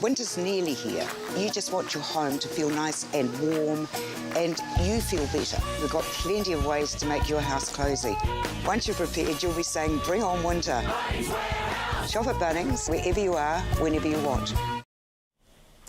Winter's nearly here. You just want your home to feel nice and warm, and you feel better. We've got plenty of ways to make your house cosy. Once you're prepared, you'll be saying, bring on winter. Shop at Bunnings, wherever you are, whenever you want.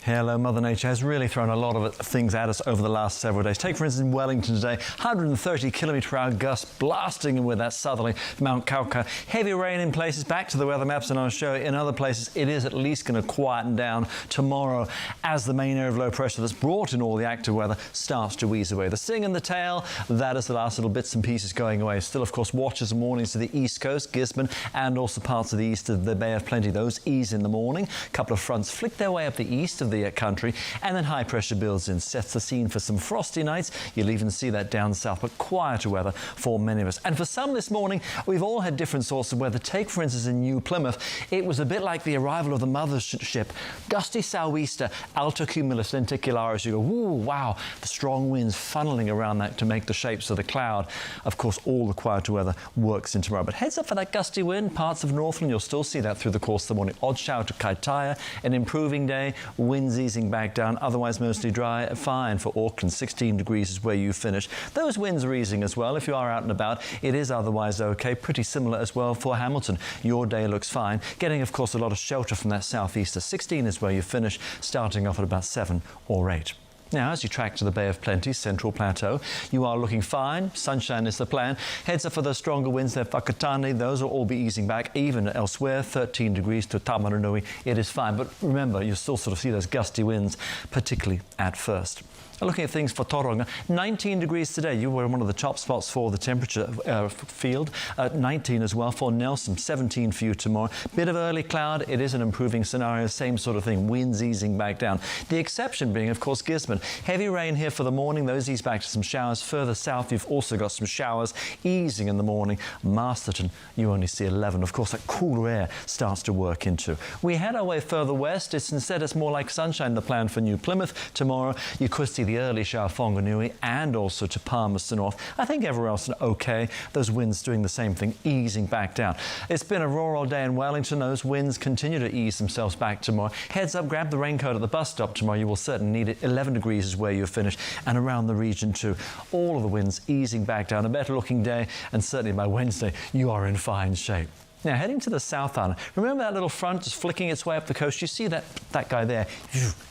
Hello, Mother Nature has really thrown a lot of things at us over the last several days. Take, for instance, Wellington today, 130 km/h gusts blasting in with that southerly Mount Kauka. Heavy rain in places, back to the weather maps, and I'll show you in other places it is at least going to quieten down tomorrow as the main area of low pressure that's brought in all the active weather starts to ease away. The sting and the tail, that is the last little bits and pieces going away. Still, of course, watches and warnings to the east coast, Gisborne, and also parts of the east of the Bay of Plenty. Those ease in the morning. A couple of fronts flick their way up the east of the country, and then high pressure builds in, sets the scene for some frosty nights. You'll even see that down south, but quieter weather for many of us. And for some this morning, we've all had different sorts of weather. Take, for instance, in New Plymouth, it was a bit like the arrival of the mothership. Gusty sou'easter, alto cumulus lenticularis. You go, woo, wow, the strong winds funneling around that to make the shapes of the cloud. Of course, all the quieter weather works in tomorrow. But heads up for that gusty wind. Parts of Northland, you'll still see that through the course of the morning. Odd shower to Kaitaia, an improving day, winds easing back down, otherwise mostly dry. Fine for Auckland, 16 degrees is where you finish. Those winds are easing as well. If you are out and about, it is otherwise okay. Pretty similar as well for Hamilton. Your day looks fine. Getting, of course, a lot of shelter from that southeaster. 16 is where you finish, starting off at about 7 or 8. Now, as you track to the Bay of Plenty, Central Plateau, you are looking fine. Sunshine is the plan. Heads up for those stronger winds there, Whakatane. Those will all be easing back. Even elsewhere, 13 degrees to Tamaranui. It is fine. But remember, you still sort of see those gusty winds, particularly at first. Looking at things for Tauranga, 19 degrees today. You were in one of the top spots for the temperature field. 19 as well for Nelson, 17 for you tomorrow. Bit of early cloud. It is an improving scenario. Same sort of thing. Winds easing back down. The exception being, of course, Gisborne. Heavy rain here for the morning. Those ease back to some showers. Further south, you've also got some showers easing in the morning. Masterton, you only see 11. Of course, that cooler air starts to work into. We head our way further west. It's more like sunshine, the plan for New Plymouth. Tomorrow, you could see the early shower Whanganui and also to Palmerston North. I think everywhere else is okay. Those winds doing the same thing, easing back down. It's been a raw old day in Wellington. Those winds continue to ease themselves back tomorrow. Heads up, grab the raincoat at the bus stop tomorrow. You will certainly need it. 11 degrees is where you finish, and around the region too. All of the winds easing back down. A better looking day, and certainly by Wednesday, you are in fine shape. Now, heading to the South Island, remember that little front just flicking its way up the coast? You see that guy there,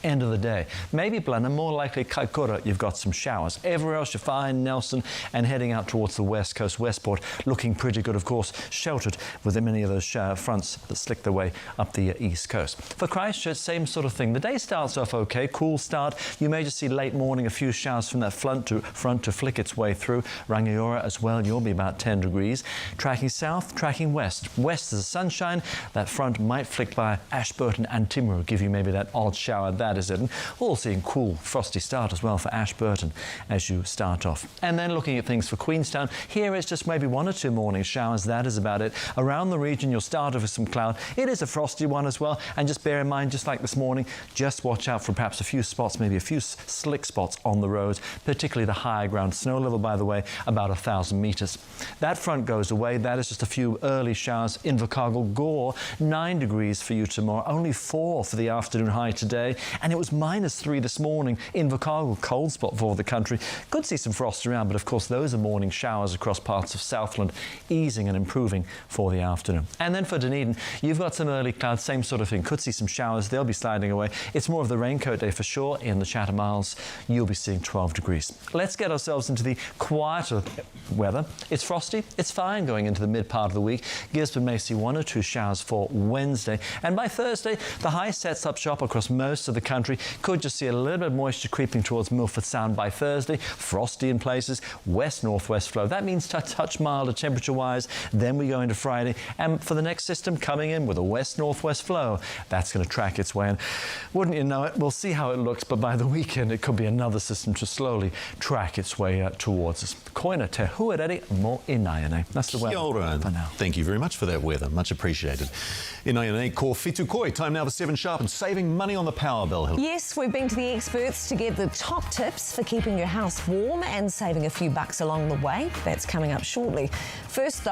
end of the day. Maybe Blenheim, more likely Kaikoura, you've got some showers. Everywhere else you're fine, Nelson, and heading out towards the west coast, Westport, looking pretty good, of course, sheltered with many of those shower fronts that slick their way up the east coast. For Christchurch, same sort of thing. The day starts off okay, cool start. You may just see late morning a few showers from that front to flick its way through. Rangiora as well, you'll be about 10 degrees. Tracking south, tracking west. West is the sunshine. That front might flick by Ashburton and Timaru, give you maybe that odd shower. That is it. And we'll see a cool, frosty start as well for Ashburton as you start off. And then looking at things for Queenstown, here it's just maybe 1 or 2 morning showers. That is about it. Around the region, you'll start off with some cloud. It is a frosty one as well. And just bear in mind, just like this morning, just watch out for perhaps a few spots, maybe a few slick spots on the roads, particularly the higher ground. Snow level, by the way, about 1,000 metres. That front goes away. That is just a few early showers. Invercargill, Gore, 9 degrees for you tomorrow, only 4 for the afternoon high today, and it was -3 this morning. Invercargill, cold spot for the country. Could see some frost around, but of course those are morning showers across parts of Southland, easing and improving for the afternoon. And then for Dunedin, you've got some early clouds, same sort of thing. Could see some showers, they'll be sliding away. It's more of the raincoat day for sure. In the Chatham Isles, you'll be seeing 12 degrees. Let's get ourselves into the quieter weather. It's frosty, it's fine going into the mid part of the week. Gisborne may see 1 or 2 showers for Wednesday, and by Thursday the high sets up shop across most of the country. Could just see a little bit of moisture creeping towards Milford Sound by Thursday. Frosty in places, west-northwest flow. That means touch milder temperature wise. Then we go into Friday, and for the next system coming in with a west-northwest flow, that's going to track its way in. Wouldn't you know it? We'll see how it looks, but by the weekend it could be another system to slowly track its way towards us. Koina te huarere mo inaiane. That's the weather for now. Thank you very much for that weather. Much appreciated. Inaiane ko fitu koi. Time now for 7 Sharp and saving money on the power bill. Yes, we've been to the experts to get the top tips for keeping your house warm and saving a few bucks along the way. That's coming up shortly. First, though,